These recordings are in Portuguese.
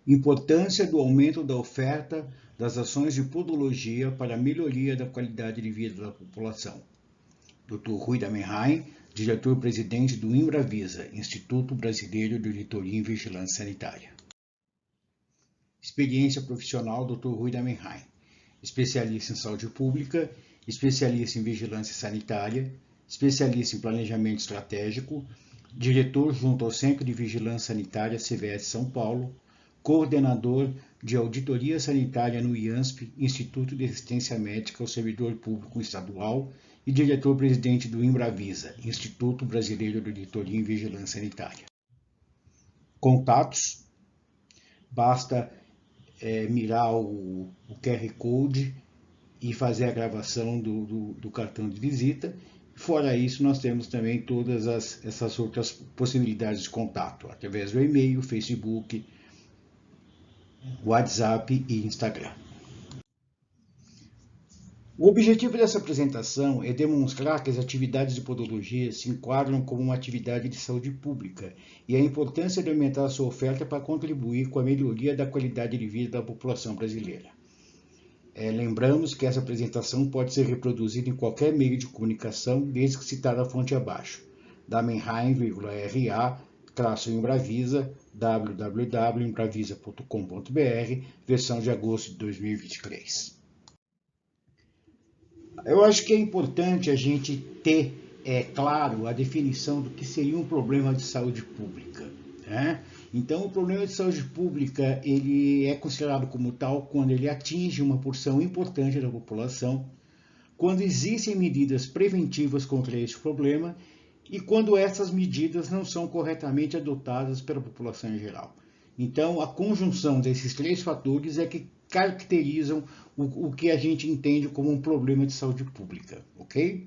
Importância do aumento da oferta das ações de podologia para a melhoria da qualidade de vida da população. Dr. Rui Damenheim, diretor-presidente do Imbravisa, Instituto Brasileiro de Auditoria em Vigilância Sanitária. Experiência profissional, Dr. Rui Damenheim, especialista em saúde pública, especialista em vigilância sanitária, especialista em planejamento estratégico, diretor junto ao Centro de Vigilância Sanitária CVS São Paulo, coordenador de auditoria sanitária no IANSP, Instituto de Assistência Médica ao Servidor Público Estadual, e diretor-presidente do Imbravisa, Instituto Brasileiro de Auditoria em Vigilância Sanitária. Contatos: basta mirar o QR Code e fazer a gravação do cartão de visita. Fora isso, nós temos também todas essas outras possibilidades de contato, através do e-mail, Facebook, WhatsApp e Instagram. O objetivo dessa apresentação é demonstrar que as atividades de podologia se enquadram como uma atividade de saúde pública e a importância de aumentar a sua oferta para contribuir com a melhoria da qualidade de vida da população brasileira. Lembramos que essa apresentação pode ser reproduzida em qualquer meio de comunicação, desde que citada a fonte abaixo, Damenheim,RA-Imbravisa, www.imbravisa.com.br, versão de agosto de 2023. Eu acho que é importante a gente ter, claro, a definição do que seria um problema de saúde pública, né? Então, o problema de saúde pública ele é considerado como tal quando ele atinge uma porção importante da população, quando existem medidas preventivas contra esse problema e quando essas medidas não são corretamente adotadas pela população em geral. Então, a conjunção desses três fatores é que caracterizam o que a gente entende como um problema de saúde pública, ok?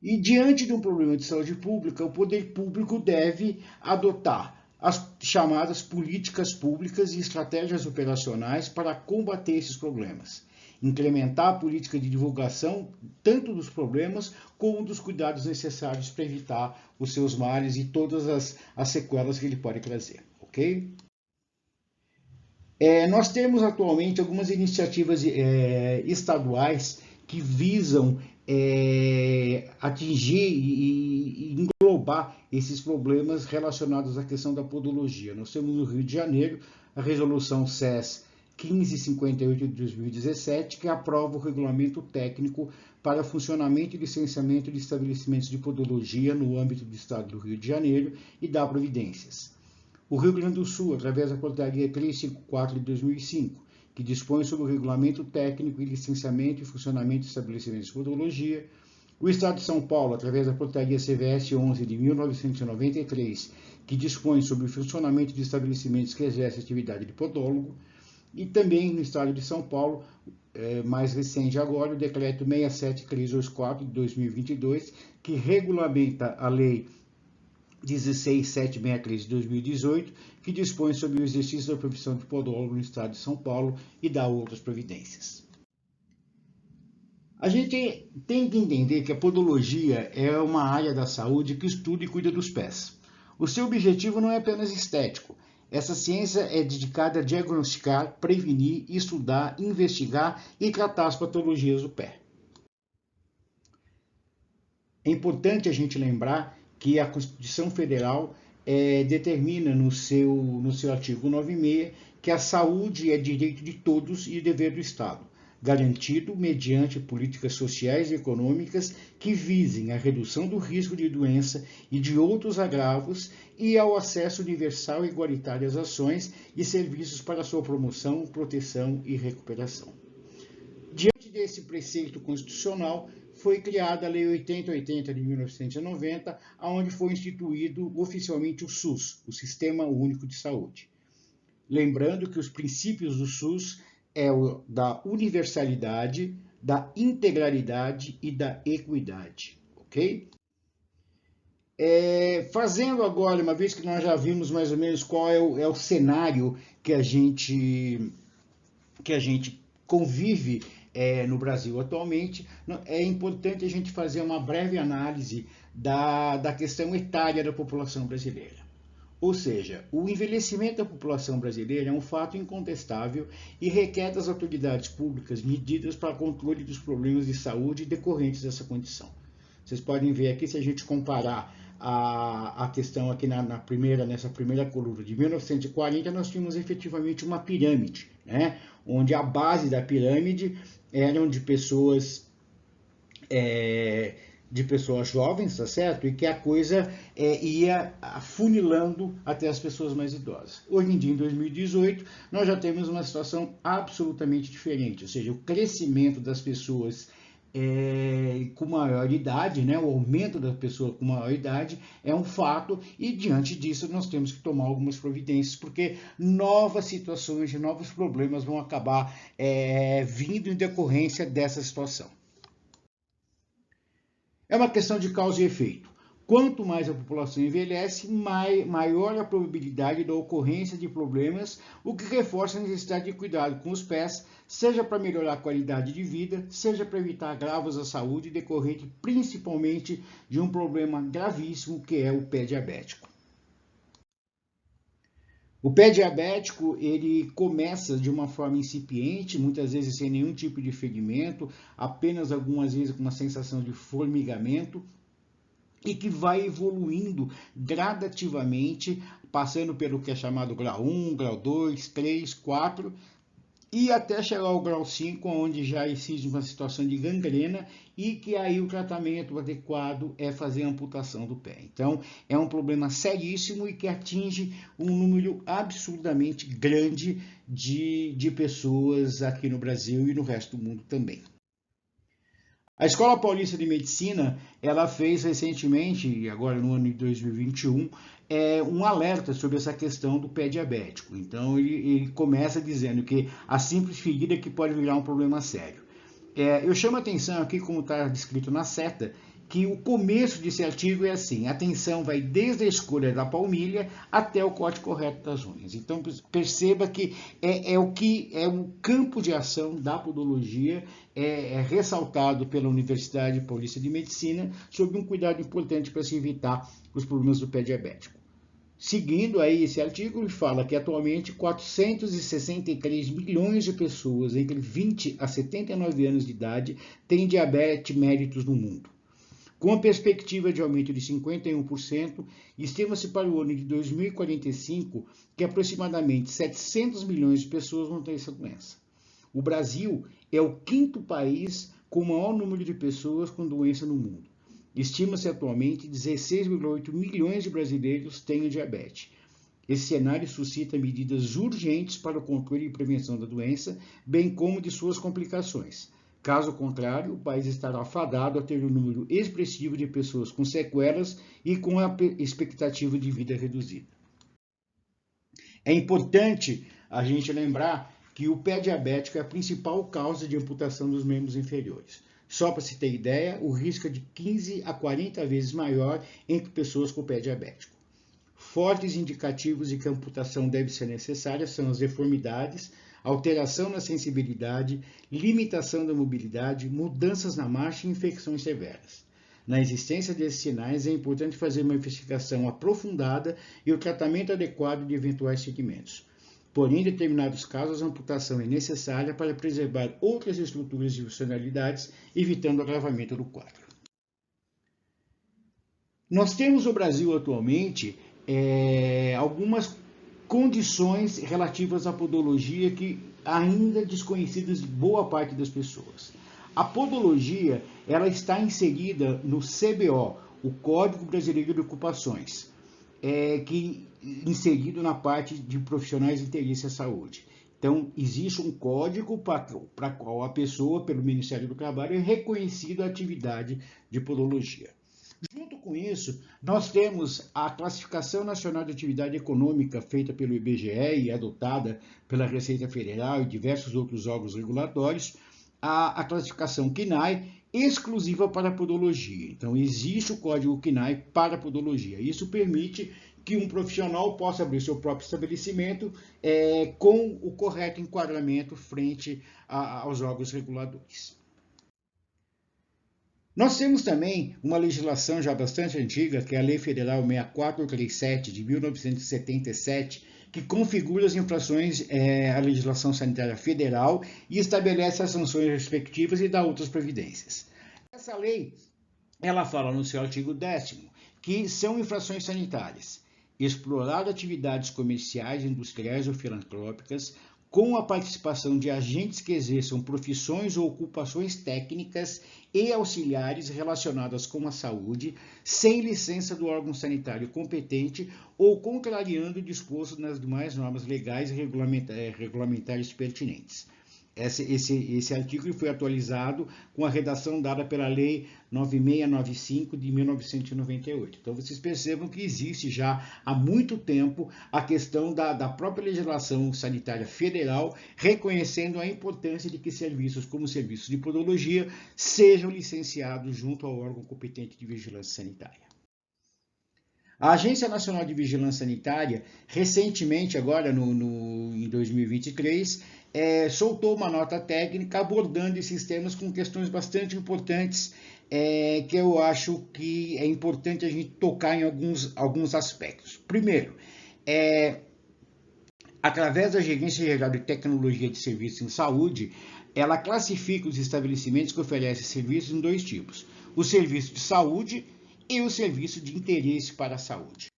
E diante de um problema de saúde pública, o poder público deve adotar as chamadas políticas públicas e estratégias operacionais para combater esses problemas. Incrementar a política de divulgação tanto dos problemas como dos cuidados necessários para evitar os seus males e todas as sequelas que ele pode trazer, ok? Nós temos atualmente algumas iniciativas estaduais que visam atingir e englobar esses problemas relacionados à questão da podologia. Nós temos no Rio de Janeiro a resolução SES 1558 de 2017, que aprova o regulamento técnico para funcionamento e licenciamento de estabelecimentos de podologia no âmbito do Estado do Rio de Janeiro e dá providências. O Rio Grande do Sul, através da Portaria 354 de 2005, que dispõe sobre o regulamento técnico e licenciamento e funcionamento de estabelecimentos de podologia. O Estado de São Paulo, através da Portaria CVS 11 de 1993, que dispõe sobre o funcionamento de estabelecimentos que exercem atividade de podólogo. E também no Estado de São Paulo, mais recente agora, o Decreto 67324 de 2022, que regulamenta a Lei 16763 de 2018, que dispõe sobre o exercício da profissão de podólogo no Estado de São Paulo e dá outras providências. A gente tem que entender que a podologia é uma área da saúde que estuda e cuida dos pés. O seu objetivo não é apenas estético. Essa ciência é dedicada a diagnosticar, prevenir, estudar, investigar e tratar as patologias do pé. É importante a gente lembrar que a Constituição Federal determina no seu artigo 96 que a saúde é direito de todos e dever do Estado, garantido mediante políticas sociais e econômicas que visem a redução do risco de doença e de outros agravos e ao acesso universal e igualitário às ações e serviços para sua promoção, proteção e recuperação. Diante desse preceito constitucional, foi criada a Lei 8080 de 1990, onde foi instituído oficialmente o SUS, o Sistema Único de Saúde. Lembrando que os princípios do SUS é o da universalidade, da integralidade e da equidade, ok? Fazendo agora, uma vez que nós já vimos mais ou menos qual é o cenário que a gente convive no Brasil atualmente, é importante a gente fazer uma breve análise da questão etária da população brasileira. Ou seja, o envelhecimento da população brasileira é um fato incontestável e requer das autoridades públicas medidas para controle dos problemas de saúde decorrentes dessa condição. Vocês podem ver aqui, se a gente comparar a questão aqui nessa primeira coluna de 1940, nós tínhamos efetivamente uma pirâmide, né? Onde a base da pirâmide eram de pessoas jovens, tá certo? E que a coisa ia afunilando até as pessoas mais idosas. Hoje em dia, em 2018, nós já temos uma situação absolutamente diferente, ou seja, o crescimento das pessoas com maior idade, né? O aumento da pessoa com maior idade é um fato, e diante disso nós temos que tomar algumas providências, porque novas situações e novos problemas vão acabar vindo em decorrência dessa situação. É uma questão de causa e efeito. Quanto mais a população envelhece, maior a probabilidade da ocorrência de problemas, o que reforça a necessidade de cuidado com os pés, seja para melhorar a qualidade de vida, seja para evitar agravos à saúde decorrente principalmente de um problema gravíssimo que é o pé diabético. O pé diabético, ele começa de uma forma incipiente, muitas vezes sem nenhum tipo de ferimento, apenas algumas vezes com uma sensação de formigamento, e que vai evoluindo gradativamente, passando pelo que é chamado grau 1, grau 2, 3, 4, e até chegar ao grau 5, onde já existe uma situação de gangrena e que aí o tratamento adequado é fazer a amputação do pé. Então, é um problema seríssimo e que atinge um número absurdamente grande de pessoas aqui no Brasil e no resto do mundo também. A Escola Paulista de Medicina, ela fez recentemente, agora no ano de 2021, um alerta sobre essa questão do pé diabético. Então, ele começa dizendo que a simples ferida que pode virar um problema sério. Eu chamo a atenção aqui, como está descrito na seta, que o começo desse artigo é assim: a atenção vai desde a escolha da palmilha até o corte correto das unhas. Então perceba que o que é o campo de ação da podologia, ressaltado pela Universidade Paulista de Medicina, sobre um cuidado importante para se evitar os problemas do pé diabético. Seguindo aí esse artigo, ele fala que atualmente 463 milhões de pessoas entre 20 a 79 anos de idade têm diabetes mellitus no mundo. Com a perspectiva de aumento de 51%, estima-se para o ano de 2045 que aproximadamente 700 milhões de pessoas vão ter essa doença. O Brasil é o quinto país com o maior número de pessoas com doença no mundo. Estima-se atualmente 16,8 milhões de brasileiros tenham diabetes. Esse cenário suscita medidas urgentes para o controle e prevenção da doença, bem como de suas complicações. Caso contrário, o país estará fadado a ter um número expressivo de pessoas com sequelas e com a expectativa de vida reduzida. É importante a gente lembrar que o pé diabético é a principal causa de amputação dos membros inferiores. Só para se ter ideia, o risco é de 15 a 40 vezes maior entre pessoas com pé diabético. Fortes indicativos de que a amputação deve ser necessária são as deformidades, alteração na sensibilidade, limitação da mobilidade, mudanças na marcha e infecções severas. Na existência desses sinais, é importante fazer uma investigação aprofundada e o tratamento adequado de eventuais segmentos. Porém, em determinados casos, a amputação é necessária para preservar outras estruturas e funcionalidades, evitando o agravamento do quadro. Nós temos no Brasil atualmente algumas condições relativas à podologia que ainda desconhecidas de boa parte das pessoas. A podologia, ela está inserida no CBO, o Código Brasileiro de Ocupações, inserido na parte de profissionais de interesse à saúde. Então, existe um código para qual a pessoa, pelo Ministério do Trabalho, é reconhecida a atividade de podologia. Junto com isso, nós temos a Classificação Nacional de Atividade Econômica feita pelo IBGE e adotada pela Receita Federal e diversos outros órgãos regulatórios, a classificação CNAE exclusiva para a podologia. Então, existe o código CNAE para a podologia. Isso permite que um profissional possa abrir seu próprio estabelecimento com o correto enquadramento frente aos órgãos reguladores. Nós temos também uma legislação já bastante antiga, que é a Lei Federal 6437 de 1977, que configura as infrações à legislação sanitária federal e estabelece as sanções respectivas e dá outras providências. Essa lei, ela fala no seu artigo 10º que são infrações sanitárias: explorar atividades comerciais, industriais ou filantrópicas com a participação de agentes que exerçam profissões ou ocupações técnicas e auxiliares relacionadas com a saúde, sem licença do órgão sanitário competente ou contrariando o disposto nas demais normas legais e regulamentares pertinentes. Esse artigo foi atualizado com a redação dada pela Lei 9695 de 1998. Então, vocês percebam que existe já há muito tempo a questão da própria legislação sanitária federal, reconhecendo a importância de que serviços como serviços de podologia sejam licenciados junto ao órgão competente de vigilância sanitária. A Agência Nacional de Vigilância Sanitária, recentemente, agora em 2023, soltou uma nota técnica abordando esses temas com questões bastante importantes, que eu acho que é importante a gente tocar em alguns aspectos. Primeiro, através da Gerência Geral de Tecnologia de Serviços em Saúde, ela classifica os estabelecimentos que oferecem serviços em dois tipos: o serviço de saúde e o serviço de interesse para a saúde.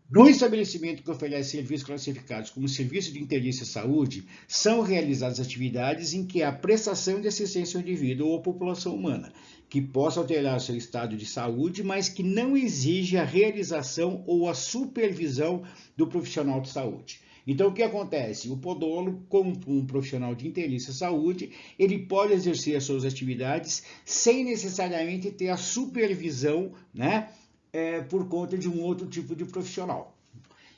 No estabelecimento que oferece serviços classificados como serviço de interesse à saúde, são realizadas atividades em que a prestação de assistência ao indivíduo ou à população humana, que possa alterar seu estado de saúde, mas que não exige a realização ou a supervisão do profissional de saúde. Então, o que acontece? O podólogo, como um profissional de interesse à saúde, ele pode exercer as suas atividades sem necessariamente ter a supervisão, né, por conta de um outro tipo de profissional.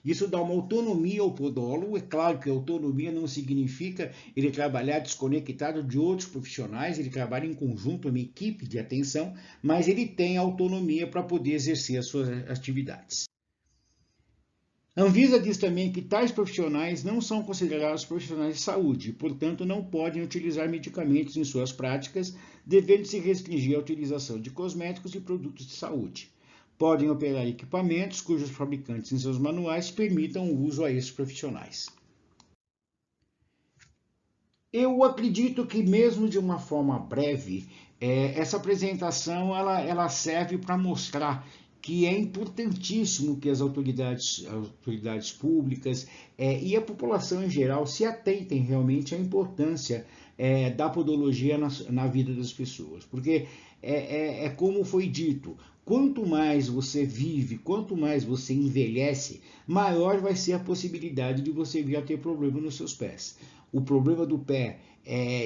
Isso dá uma autonomia ao podólogo. É claro que autonomia não significa ele trabalhar desconectado de outros profissionais, ele trabalha em conjunto, uma equipe de atenção, mas ele tem autonomia para poder exercer as suas atividades. A Anvisa diz também que tais profissionais não são considerados profissionais de saúde e, portanto, não podem utilizar medicamentos em suas práticas, devendo-se restringir a utilização de cosméticos e produtos de saúde. Podem operar equipamentos cujos fabricantes em seus manuais permitam o uso a esses profissionais. Eu acredito que, mesmo de uma forma breve, essa apresentação ela serve para mostrar que é importantíssimo que as autoridades públicas e a população em geral se atentem realmente à importância da podologia na vida das pessoas, porque como foi dito, quanto mais você vive, quanto mais você envelhece, maior vai ser a possibilidade de você vir a ter problema nos seus pés. O problema do pé,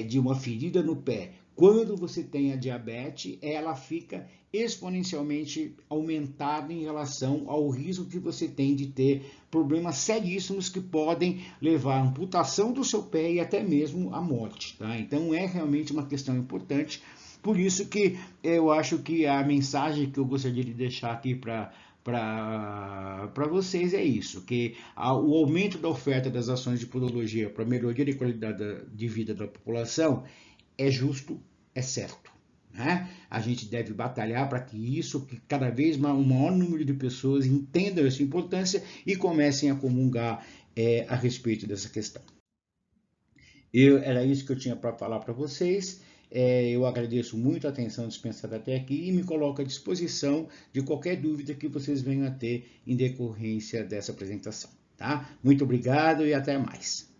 de uma ferida no pé, quando você tem a diabetes, ela fica exponencialmente aumentada em relação ao risco que você tem de ter problemas seríssimos que podem levar à amputação do seu pé e até mesmo à morte, tá? Então é realmente uma questão importante. Por isso que eu acho que a mensagem que eu gostaria de deixar aqui para vocês é isso, que o aumento da oferta das ações de podologia para melhoria da qualidade de vida da população é justo, é certo, né? A gente deve batalhar para que cada vez mais um maior número de pessoas entendam essa importância e comecem a comungar a respeito dessa questão. Era isso que eu tinha para falar para vocês. Eu agradeço muito a atenção dispensada até aqui e me coloco à disposição de qualquer dúvida que vocês venham a ter em decorrência dessa apresentação, tá? Muito obrigado e até mais.